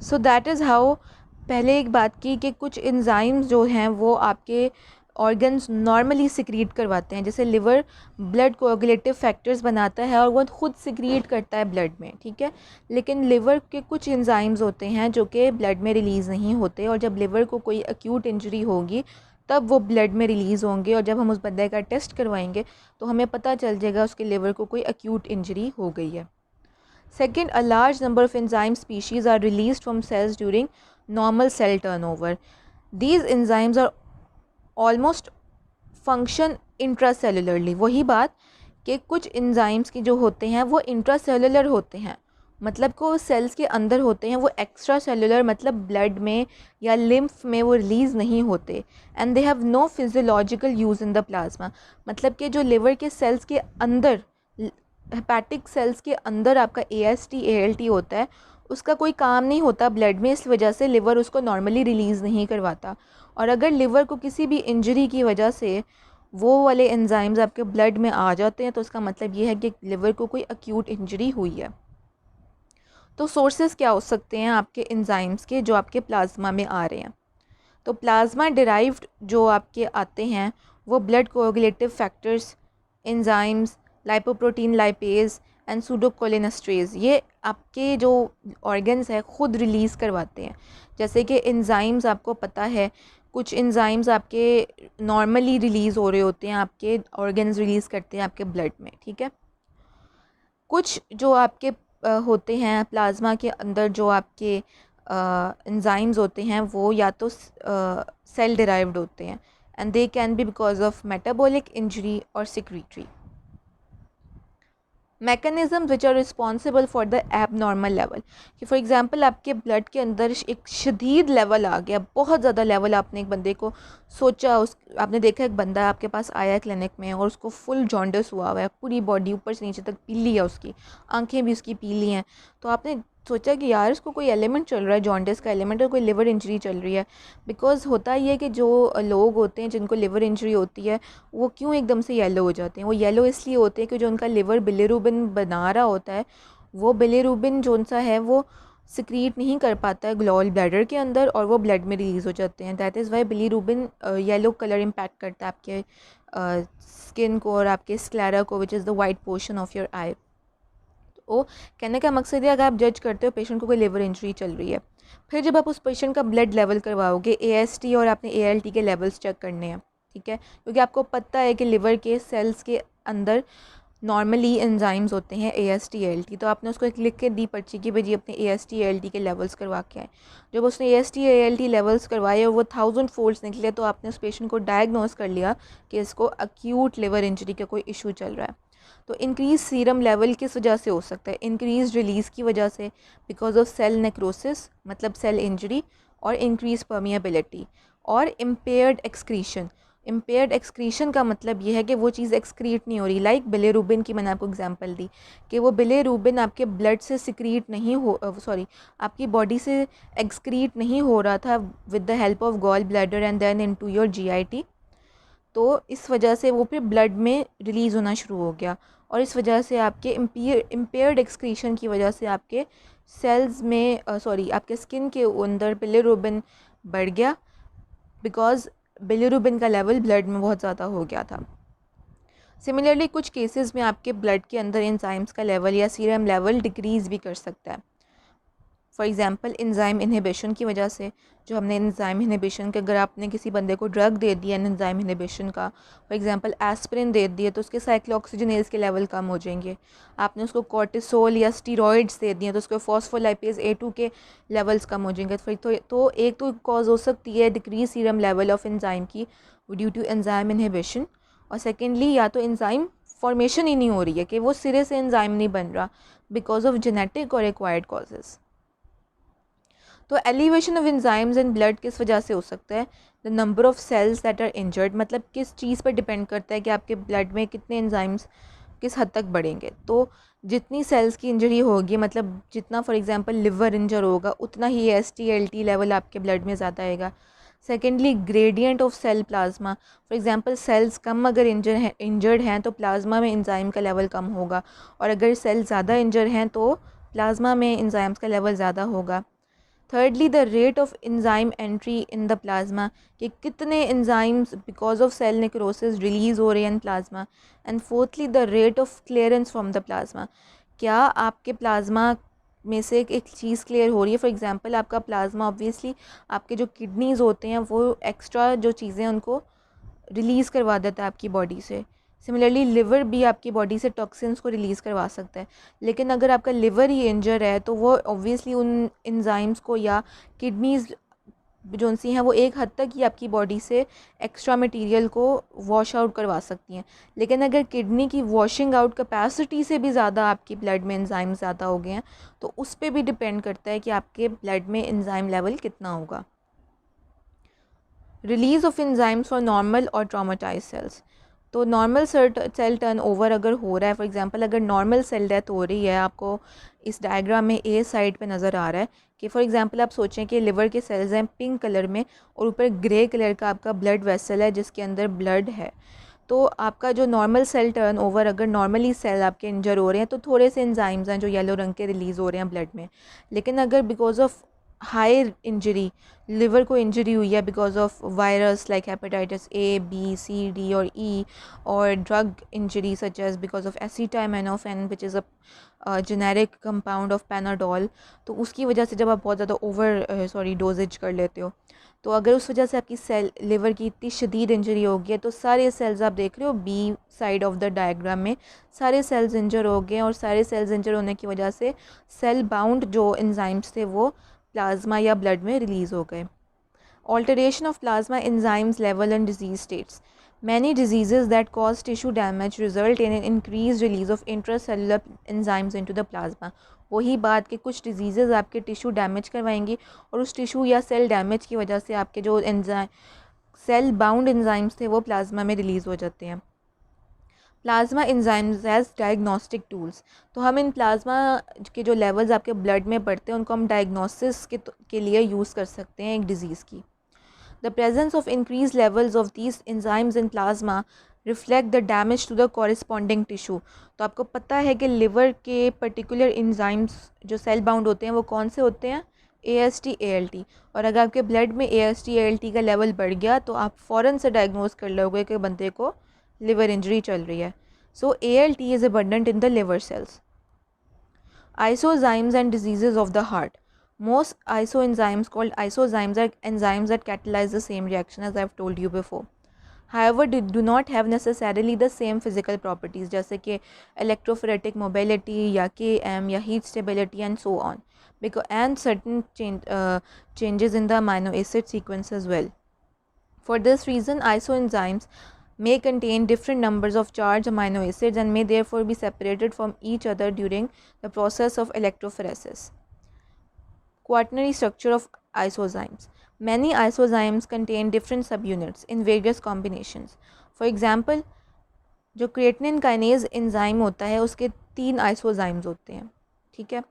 So that is how पहले एक बात की कि कुछ एंजाइम्स जो हैं वो आपके ऑर्गन्स नॉर्मली सिक्रीट करवाते हैं। जैसे लिवर ब्लड कोआगुलेटिव फैक्टर्स बनाता है और वो खुद सिक्रीट करता है ब्लड में, ठीक है। लेकिन लिवर के कुछ एंजाइम्स होते हैं जो कि ब्लड में रिलीज़ नहीं होते, और जब लिवर को कोई एक्यूट इंजरी होगी तब वो ब्लड में रिलीज़ होंगे, और जब हम उस बंदे का टेस्ट करवाएंगे तो हमें पता चल जाएगा उसके लिवर को कोई एक्यूट इंजरी हो गई है। Second, a large number of enzyme species are released from cells during normal cell turnover. These enzymes are almost function intracellularly. वही बात कि कुछ enzymes की जो होते हैं वो intracellular होते हैं, मतलब को सेल्स के अंदर होते हैं, वो एक्स्ट्रा सेलुलर मतलब ब्लड में या लिम्फ में वो रिलीज़ नहीं होते। And they have no physiological use in the plasma, मतलब कि जो लिवर के सेल्स के अंदर, हेपेटिक सेल्स के अंदर आपका AST ALT होता है, उसका कोई काम नहीं होता ब्लड में, इस वजह से लिवर उसको नॉर्मली रिलीज़ नहीं करवाता। और अगर लिवर को किसी भी इंजरी की वजह से वो वाले एंजाइम्स आपके ब्लड में आ जाते हैं तो उसका मतलब ये है कि लिवर को कोई एक्यूट इंजरी हुई है। तो सोर्सेज क्या हो सकते हैं आपके एंजाइम्स के जो आपके प्लाज्मा में आ रहे हैं? तो प्लाज्मा डिराइव्ड जो आपके आते हैं वो blood coagulative factors, enzymes, lipoprotein lipase and pseudocholinesterase, ये आपके जो ऑर्गन्स है खुद रिलीज़ करवाते हैं। जैसे कि एंजाइम्स आपको पता है, कुछ एंजाइम्स आपके नॉर्मली रिलीज़ हो रहे होते हैं, आपके ऑर्गन्स रिलीज़ करते हैं आपके ब्लड में, ठीक है। कुछ जो आपके होते हैं प्लाज्मा के अंदर, जो आपके एंजाइम्स होते हैं वो या तो सेल डिराइव्ड होते हैं, and they can be because of metabolic injury और secretory mechanism which are responsible for the abnormal level. कि फॉर एग्जांपल आपके ब्लड के अंदर एक शदीद लेवल आ गया, बहुत ज़्यादा लेवल, आपने एक बंदे को सोचा, उस आपने देखा एक बंदा आपके पास आया क्लिनिक में और उसको फुल जॉन्डिस हुआ हुआ है, पूरी बॉडी ऊपर से नीचे तक पीली है, उसकी आंखें भी उसकी पीली हैं। तो आपने सोचा कि यार इसको कोई एलिमेंट चल रहा है, जॉन्डिस का एलिमेंट, और कोई लिवर इंजरी चल रही है। बिकॉज होता ही है कि जो लोग होते हैं जिनको लिवर इंजरी होती है वो क्यों एकदम से येलो हो जाते हैं? वो येलो इसलिए होते हैं कि जो उनका लिवर बिलीरुबिन बना रहा होता है, वो बिलीरुबिन जो सा है वो सिक्रीट नहीं कर पाता है गॉल ब्लैडर के अंदर, और वो ब्लड में रिलीज़ हो जाते हैं। That is why bilirubin yellow colour impact करता है आपके स्किन को और आपके स्क्लेरा को, which is the white portion of your eye. तो कहने का मकसद है, अगर आप जज करते हो पेशेंट को कोई लिवर इंजरी चल रही है, फिर जब आप उस पेशेंट का ब्लड लेवल करवाओगे, AST और आपने ALT के लेवल्स चेक करने हैं, ठीक है, क्योंकि आपको पता है कि लिवर के सेल्स के अंदर नॉर्मली एंजाइम्स होते हैं AST ALT, तो आपने उसको एक लिख के दी पर्ची की, भाई जी अपने AST ALT के लेवल्स करवा के आए। जब उसने AST ALT लेवल्स करवाए और वो 1000 फोल्ड्स निकले, तो आपने उस पेशेंट को डायग्नोस कर लिया कि इसको अक्यूट लिवर इंजरी का कोई इशू चल रहा है। तो इंक्रीज सीरम लेवल किस वजह से हो सकता है? इंक्रीज रिलीज़ की वजह से, बिकॉज ऑफ सेल नेक्रोसिस मतलब सेल इंजरी, और इंक्रीज परमिएबिलिटी, और इम्पेयर्ड एक्सक्रीशन। इम्पेयर्ड एक्सक्रीशन का मतलब ये है कि वो चीज़ एक्सक्रीट नहीं हो रही, लाइक बिलीरुबिन की मैंने आपको एग्जांपल दी कि वो बिलीरुबिन आपके ब्लड से सिक्रीट नहीं हो, सॉरी, आपकी बॉडी से एक्सक्रीट नहीं हो रहा था with the help of gall bladder and then into your GIT। तो इस वजह से वो फिर ब्लड में रिलीज़ होना शुरू हो गया, और इस वजह से आपके इम्पेयर्ड एक्सक्रीशन की वजह से आपके सेल्स में सॉरी आपके स्किन के अंदर बिलीरुबिन बढ़ गया, बिकॉज बिलीरुबिन का लेवल ब्लड में बहुत ज़्यादा हो गया था। सिमिलरली कुछ केसेस में आपके ब्लड के अंदर एंजाइम्स का लेवल या सीरम लेवल डिक्रीज़ भी कर सकता है। फॉर एग्ज़ाम्पल एंजाइम इनहिबिशन की वजह से, जो हमने एंजाइम इनहिबिशन के, अगर आपने किसी बंदे को ड्रग दे दिया एंजाइम इनहिबिशन का, फॉर एग्ज़ाम्पल एस्पिरिन दे दिए, तो उसके साइक्लोऑक्सीजनेज के लेवल कम हो जाएंगे। आपने उसको कॉर्टिसोल या स्टीरॉइड्स दे दिए तो उसके फॉस्फोलाइपेज A2 के लेवल्स कम हो जाएंगे। तो एक तो कॉज हो सकती है decrease serum level of enzyme की ड्यू टू एंजाइम इनहिबिशन, और सेकेंडली या तो एंजाइम फॉर्मेशन ही नहीं हो रही है कि वो सिरे से एंजाइम नहीं बन रहा, बिकॉज ऑफ जेनेटिक और एक्वायर्ड कॉजेज़। तो elevation of enzymes in blood किस वजह से हो सकता है? The number of cells that are injured, मतलब किस चीज़ पर डिपेंड करता है कि आपके ब्लड में कितने एंजाइम्स किस हद तक बढ़ेंगे। तो जितनी सेल्स की इंजरी होगी, मतलब जितना फॉर एग्जांपल लिवर इंजर होगा, उतना ही AST ALT लेवल आपके ब्लड में ज़्यादा आएगा। Secondly gradient of cell plasma, for example cells कम अगर इंजर्ड हैं तो प्लाज्मा में एंजाइम का लेवल कम होगा, और अगर सेल ज़्यादा इंजर हैं तो प्लाज्मा में एंजाइम्स का लेवल ज़्यादा होगा। Thirdly, the rate of enzyme entry in the plasma, कि कितने enzymes because of cell necrosis release हो रहे हैं plasma. And fourthly, the rate of clearance from the plasma, क्या आपके प्लाज्मा में से एक चीज़ क्लियर हो रही है. फॉर एग्जांपल आपका प्लाज्मा ऑब्वियसली आपके जो किडनीज़ होते हैं वो एक्स्ट्रा जो चीज़ें उनको रिलीज़ करवा देता है आपकी बॉडी से. सिमिलरली लिवर भी आपकी बॉडी से टॉक्सिन्स को रिलीज़ करवा सकता है. लेकिन अगर आपका लिवर ही इंजर है तो वो ऑब्वियसली उन एंजाइम्स को या किडनीज़ जो सी हैं वो एक हद तक ही आपकी बॉडी से एक्स्ट्रा मटेरियल को वॉश आउट करवा सकती हैं. लेकिन अगर किडनी की वॉशिंग आउट कैपेसिटी से भी ज़्यादा आपकी ब्लड में एंजाइम ज़्यादा हो गए हैं तो उस पर भी डिपेंड करता है कि आपके ब्लड में एंजाइम लेवल कितना होगा. Release of enzymes for normal और ट्रॉमाटाइज सेल्स. तो नॉर्मल सेल टर्न ओवर अगर हो रहा है, फॉर एग्जांपल अगर नॉर्मल सेल डेथ हो रही है, आपको इस डायग्राम में ए साइड पे नज़र आ रहा है कि फॉर एग्जांपल आप सोचें कि लिवर के सेल्स हैं पिंक कलर में और ऊपर ग्रे कलर का आपका ब्लड वेसल है जिसके अंदर ब्लड है. तो आपका जो नॉर्मल सेल टर्न ओवर अगर नॉर्मली सेल आपके इंजर हो रहे हैं तो थोड़े से एंजाइम्स हैं जो येलो रंग के रिलीज़ हो रहे हैं ब्लड में. लेकिन अगर because of high injury, liver को इंजरी हुई है because of virus like hepatitis A, B, C, D और ई, और drug injury such as because of acetaminophen which is a generic compound of Panadol, तो उसकी वजह से जब आप बहुत ज़्यादा डोजेज कर लेते हो तो अगर उस वजह से आपकी सेल लिवर की इतनी शदीद इंजरी हो गई है तो सारे सेल्स आप देख रहे हो B side of the diagram में सारे सेल्स इंजर हो गए और सारे सेल्स इंजर होने की वजह से सेल बाउंड जो एंजाइम्स थे वो प्लाज्मा या ब्लड में रिलीज़ हो गए. Alteration of plasma enzymes level and disease states. Many diseases that cause tissue damage result in an increased release of intracellular enzymes into the plasma. वही बात कि कुछ डिजीज़ आपके टिश्यू डैमेज करवाएंगी और उस टिश्यू या सेल डैमेज की वजह से आपके जो सेल बाउंड एंजाइम्स थे वो प्लाज्मा में रिलीज़ हो जाते हैं. Plasma enzymes as diagnostic tools. तो हम इन प्लाज्मा के जो लेवल्स आपके ब्लड में बढ़ते हैं उनको हम डायग्नोसिस के लिए यूज़ कर सकते हैं एक डिज़ीज़ की. The presence of increase levels of these enzymes in plasma reflect the damage to the corresponding tissue. तो आपको पता है कि लिवर के पर्टिकुलर एंजाइम्स जो सेल बाउंड होते हैं वो कौन से होते हैं? AST ALT. और अगर आपके ब्लड में AST ALT का लेवल बढ़ गया तो आप फ़ौरन से डायग्नोज कर लोगे कि बंदे को लिवर इंजरी चल रही है. सो ALT is abundant in the liver cells. Isozymes and diseases of the heart. Most isoenzymes called isozymes are enzymes that catalyze the same reaction as I have told you before. However, they do not have necessarily the same physical properties जैसे कि electrophoretic mobility या Km या heat stability and so on. And certain changes in the amino acid sequence as well. For this reason, isoenzymes may contain different numbers of charged amino acids and may therefore be separated from each other during the process of electrophoresis. Quaternary structure of isozymes. Many isozymes contain different subunits in various combinations. For example, जो creatinine kinase enzyme होता है उसके 3 isozymes होते हैं, ठीक है.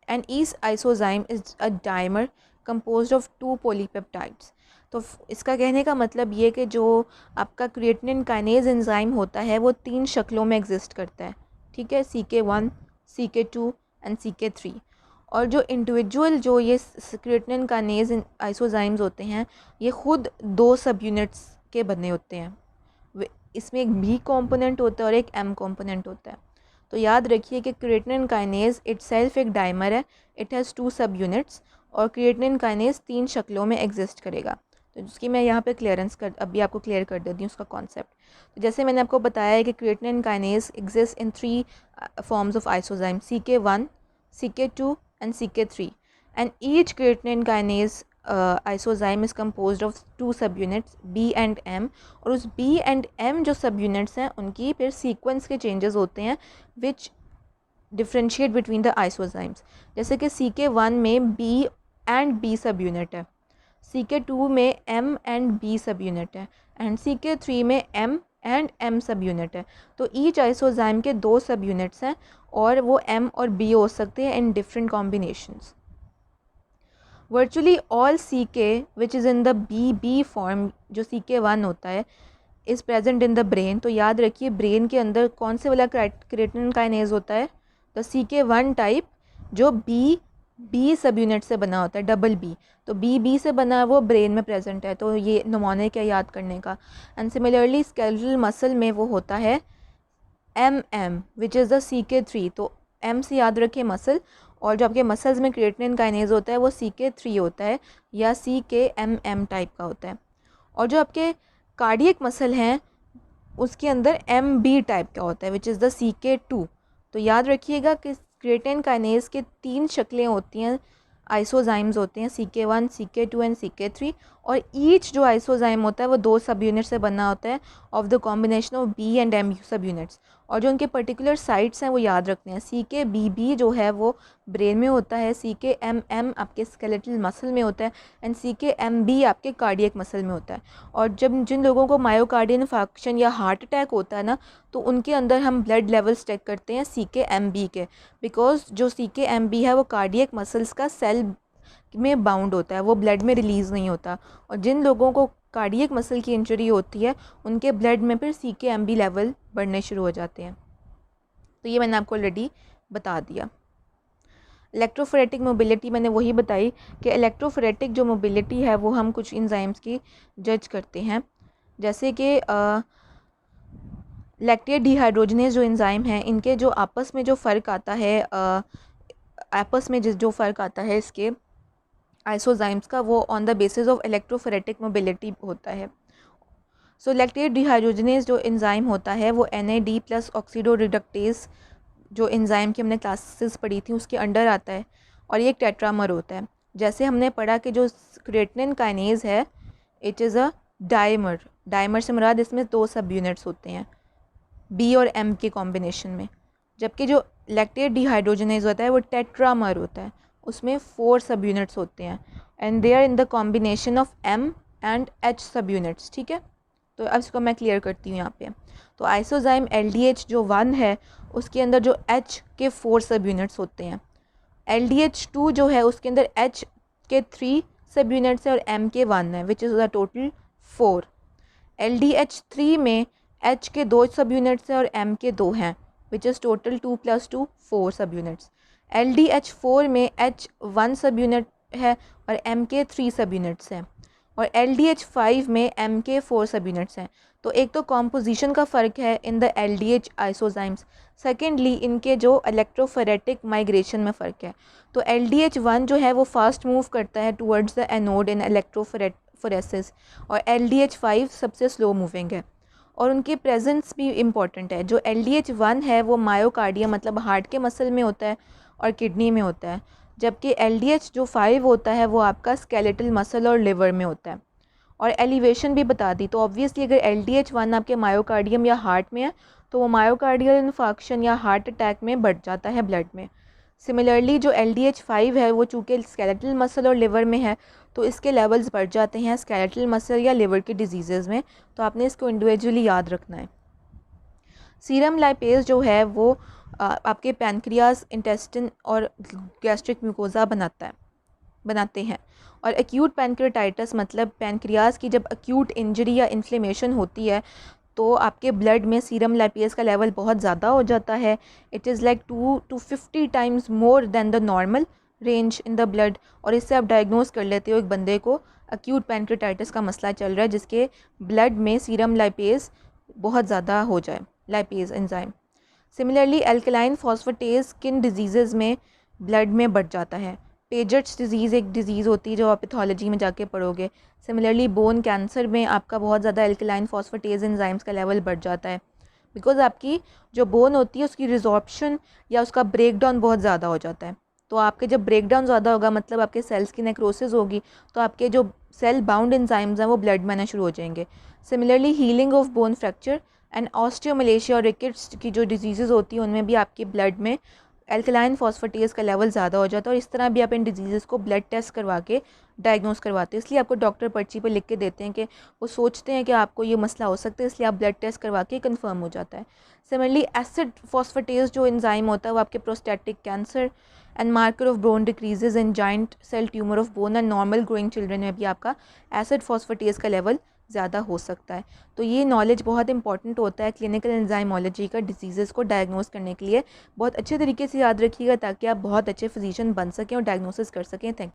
And each isozyme is a dimer composed of 2 polypeptides. तो इसका कहने का मतलब ये कि जो आपका क्रिएटिनिन काइनेज एंजाइम होता है वो 3 शक्लों में एग्जिस्ट करता है, ठीक है. CK1, CK2 and CK3. और जो इंडिविजुअल जो ये क्रिएटिनिन काइनेज आइसोजाइम्स होते हैं ये ख़ुद 2 सब यूनिट्स के बने होते हैं. इसमें एक B कंपोनेंट होता है और एक M कंपोनेंट होता है. तो याद रखिए कि क्रिएटिनिन काइनेज इटसेल्फ एक डाइमर है, इट हैज़ 2 सब यूनिट्स और क्रिएटिनिन काइनेज 3 शक्लों में एग्जिस्ट करेगा. तो जिसकी मैं यहाँ पे अभी आपको क्लियर कर देती हूँ उसका कॉन्सेप्ट. तो जैसे मैंने आपको बताया है कि creatinine kinase exist in 3 forms of isozyme, CK1, CK2 and CK3. And each creatinine kinase isozyme is composed of 2 subunits B and M. और उस B and M जो subunits हैं उनकी फिर sequence के changes होते हैं which differentiate between the isozymes. जैसे कि CK1 में B and B subunit है, CK2 में M and B subunit है and CK3 में M एंड M सब यूनिट है. तो ईच आइसोजाइम के 2 सब यूनिट्स हैं और वो M और B हो सकते हैं in different combinations. Virtually all CK which is in the BB form जो CK1 होता है is present in the brain. तो याद रखिए ब्रेन के अंदर कौन से वाला क्रिएटिनिन काइनेज होता है? द CK1 टाइप जो बी सब यूनिट से बना होता है, डबल बी। तो बी से बना है, वो ब्रेन में प्रेजेंट है, तो ये नमूने क्या याद करने का। एंड सिमिलरली स्केलेटल मसल में वो होता है M which is the CK3। तो एम से याद रखिए मसल, और जो आपके मसल्स में क्रिएटिनिन काइनेज होता है वो CK3 होता है या CKMM टाइप का होता है। और जो आपके कार्डियक मसल हैं उसके अंदर MB टाइप का होता है विच इज़ द CK2। तो याद रखिएगा कि क्रिएटिनिन काइनेज के 3 शक्लें होती हैं, आइसोजाइम्स होते हैं, CK1, CK2 एंड CK3। और ईच जो आइसोजाइम होता है वो 2 सब यूनिट से बना होता है of the combination of B and M सब यूनिट्स। और जो उनके पर्टिकुलर साइट्स हैं वो याद रखते हैं। CKBB जो है वो ब्रेन में होता है, CKMM आपके स्केलेटल मसल में होता है एंड CKMB आपके कार्डियक मसल में होता है। और जब जिन लोगों को मायोकार्डियल इन्फार्क्शन या हार्ट अटैक होता है ना, तो उनके अंदर हम ब्लड लेवल्स चेक करते हैं CKMB के, बिकॉज जो CKMB है वो कार्डियक मसल्स का सेल में बाउंड होता है, वो ब्लड में रिलीज़ नहीं होता। और जिन लोगों को कार्डियक मसल की इंजरी होती है उनके ब्लड में फिर CKMB लेवल बढ़ने शुरू हो जाते हैं। तो ये मैंने आपको ऑलरेडी बता दिया। इलेक्ट्रोफोरेटिक मोबिलिटी मैंने वही बताई कि इलेक्ट्रोफोरेटिक जो मोबिलिटी है वो हम कुछ इंजाइम्स की जज करते हैं, जैसे कि लैक्टेट डिहाइड्रोजनेज जो इंजाइम हैं इनके जो आपस में जो फ़र्क आता है, आपस में जो फ़र्क आता है इसके आइसोजाइम्स का, वो on the basis of electrophoretic mobility होता है। सो लैक्टेट डिहाइड्रोजनेज जो एंजाइम होता है वो NAD प्लस ऑक्सीडो रिडक्टेज जो एंजाइम की हमने क्लासेस पढ़ी थी उसके अंडर आता है, और ये एक टेट्रामर होता है। जैसे हमने पढ़ा कि जो क्रिएटिनिन काइनेज है it is a dimer. Dimer से मुराद इसमें 2 सब यूनिट्स होते हैं B और M के कॉम्बिनेशन में, जबकि जो लैक्टेट डिहाइड्रोजनेज होता है वो टेट्रामर होता है, उसमें 4 सब यूनिट्स होते हैं and they are in the combination of M and H subunits. ठीक है, तो अब इसको मैं क्लियर करती हूँ यहाँ पे। तो आइसोजाइम LDH जो 1 है उसके अंदर जो H के 4 सब यूनिट्स होते हैं। LDH2 जो है उसके अंदर H के 3 सब यूनिट्स है और M के 1 है विच इज़ द टोटल 4। LDH3 में H के 2 सब यूनिट्स हैं और M के 2 हैं विच इज़ टोटल 2 + 2 4 सब यूनिट्स। LDH4 में H 1 सब यूनिट है और M के 3 सब यूनिट्स हैं, और LDH5 में M के 4 सब यूनिट्स हैं। तो एक तो कॉम्पोजिशन का फ़र्क है इन द LDH आइसोजाइम्स, सेकेंडली इनके जो इलेक्ट्रोफोरेटिक माइग्रेशन में फ़र्क है। तो LDH1 जो है वो फास्ट मूव करता है towards the anode in electrophoresis, और LDH5 सबसे स्लो मूविंग है, और उनकी प्रेजेंस भी इम्पॉर्टेंट है। जो LDH1 है वो मायोकार्डियम मतलब हार्ट के मसल में होता है और किडनी में होता है, जबकि LDH जो 5 होता है वो आपका स्केलेटल मसल और लिवर में होता है। और एलिवेशन भी बता दी, तो ऑब्वियसली अगर LDH1 आपके मायोकार्डियम या हार्ट में है तो वो मायोकार्डियल इन्फार्क्शन या हार्ट अटैक में बढ़ जाता है ब्लड में। सिमिलरली जो LDH5 है वो चूँकि स्केलेटल मसल और लिवर में है तो इसके लेवल्स बढ़ जाते हैं स्केलेटल मसल या लिवर के डिजीज़ में, तो आपने इसको इंडिविजुअली याद रखना है। सीरम लाइपेज जो है वो आपके पैनक्रियाज, इंटेस्टिन और गैस्ट्रिक म्यूकोजा बनाते हैं। और एक्यूट पैनक्रियाटाइटिस मतलब पैनक्रियाज की जब एक्यूट इंजरी या इन्फ्लेमेशन होती है तो आपके ब्लड में सीरम लाइपेज का लेवल बहुत ज़्यादा हो जाता है। It is like 2 to 50 times more than the normal range in the blood, और इससे आप डायग्नोज कर लेते हो एक बंदे को एक्यूट पैनक्रियाटाइटिस का मसला चल रहा है जिसके ब्लड में सीरम लाइपेज बहुत ज़्यादा हो जाए, lipase enzyme. Similarly alkaline phosphatase किन डिजीज़ में ब्लड में बढ़ जाता है। पेजर्स डिजीज़ एक डिज़ीज़ होती है जो आप पैथोलॉजी में जाके पढ़ोगे। सिमिलरली बोन कैंसर में आपका बहुत ज़्यादा एल्कलाइन फॉस्फेटेज एंजाइम्स का लेवल बढ़ जाता है, बिकॉज आपकी जो बोन होती है उसकी रिजॉर्प्शन या उसका ब्रेकडाउन बहुत ज़्यादा हो जाता है। तो आपके जब ब्रेकडाउन ज़्यादा होगा मतलब आपके सेल्स की नेक्रोसिस होगी, तो आपके जो सेल बाउंड एंजाइम्स हैं वो ब्लड में आना शुरू हो जाएंगे। Similarly healing of bone fracture and osteomalacia और रिकेट्स की जो डिजीज़ होती हैं उनमें भी आपके ब्लड में एल्कलाइन फॉस्फेटेज का लेवल ज़्यादा हो जाता है, और इस तरह भी आप इन डिजीज़ को ब्लड टेस्ट करवा के डायग्नोस करवाते हैं। इसलिए आपको डॉक्टर पर्ची पे लिख के देते हैं कि वो सोचते हैं कि आपको ये मसला हो सकता है, इसलिए आप ब्लड टेस्ट करवा के कंफर्म हो जाता है। सिमिलरली एसिड फॉस्फेटेज जो एंजाइम होता है वो आपके prostatic cancer and marker of bone decreases in giant cell tumour of bone and normal growing children में भी आपका एसिड फॉस्फेटेज का लेवल ज़्यादा हो सकता है। तो ये नॉलेज बहुत इंपॉर्टेंट होता है क्लिनिकल एंजाइमोलॉजी का डिजीज़ को डायग्नोस करने के लिए। बहुत अच्छे तरीके से याद रखिएगा ताकि आप बहुत अच्छे फिजिशियन बन सकें और डायग्नोसिस कर सकें। थैंक